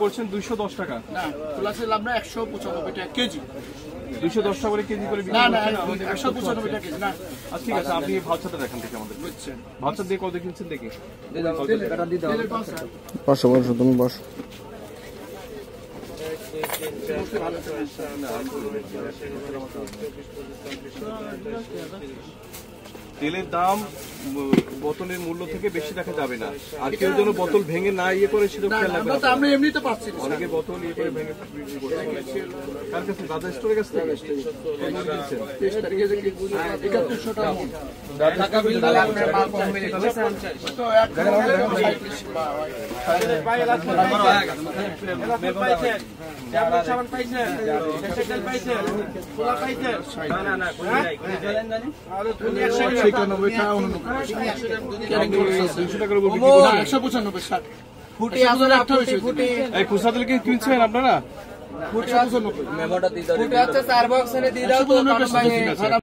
করছেন 210 টাকা। না, খোলা ছিল আমরা 195 টাকা কেজি। 210 টাকা করে কেজি করে না না 195 টাকা কেজি না। আচ্ছা ঠিক আছে, আপনি ভাউচারটা দেখান দেখি আমাদের। বুঝছেন? ভাউচার দিয়ে কত কিনছেন দেখি। বসো বসো তুমি বসো। তেলের দাম বোতলের মূল্য থেকে বেশি রাখা যাবে না, আর কেউ যেন বোতল ভেঙে না ইয়ে করে সেটা খেয়াল রাখবেন। আমরা এমনিতে পাচ্ছি না। অনেকে বোতল ইয়ে করে ভেঙে বিক্রি করছে। কার কাছে? রাজা স্টোরের কাছ থেকে। 23 তারিখে যে 7100 টাকা মূল। টাকা বিল দিলে আপনার মাল কম মিলে যাবে। তো এক পাইছেন জামাল সাবান পাইছেন টেকনিক্যাল পাইছেন খোলা পাইছেন না না কোন নাই কোন চলেন জানি আরে তুমি 196 টাকা 200 টাকার উপর বিক্রি না করছেন। 195 60 ফুটি আসলে আপনি ফুটি এই খুচরা তেল কি কিনছেন আপনারা? ফুটি 195 মেমোটা দিয়ে দাও ফুটি আছে 4 বক্স এনে দিয়ে দাও তো কারণ ভাই